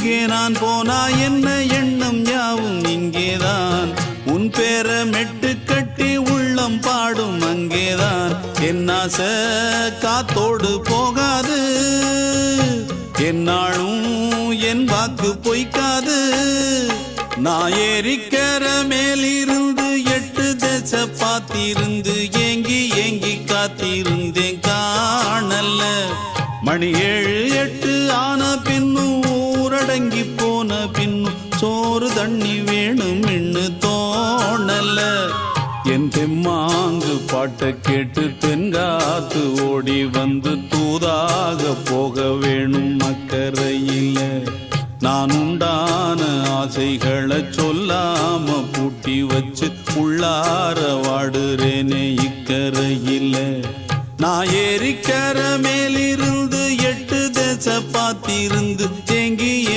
எங்கே நான் போனா என்ன எண்ணம் யாவும் இங்கேதான் உன் பேர மெட்டு கட்டி உள்ளம் பாடும் அங்கேதான் என் ஆசை காத்தோடு போகாது என்னாலும் என் வாக்கு பொய்க்காது நான் ஏறிக்கர மேலிருந்து 8 தேச பார்த்திருந்து ஏங்கி ஏங்கி காத்திருந்தேன் காணல்ல மணி 7 8 ஆன பின்னும் ஊரடங்கி போன பின்னும் சோறு தண்ணி வேணும் இன்னு தோணல என் தெம்மாங்கு பாட்டை கேட்டு தென்காத்து ஓடி வந்து தூதாக போக வேணும் அக்கறையில நான் உண்டான ஆசைகளை சொல்லாம பூட்டி வச்சு உள்ளார வாடுறேனே இக்கரையில நான் ஏறிக்கர மேலிருந்து 8 தேச பார்த்திருந்து ஏங்கி ஏங்கி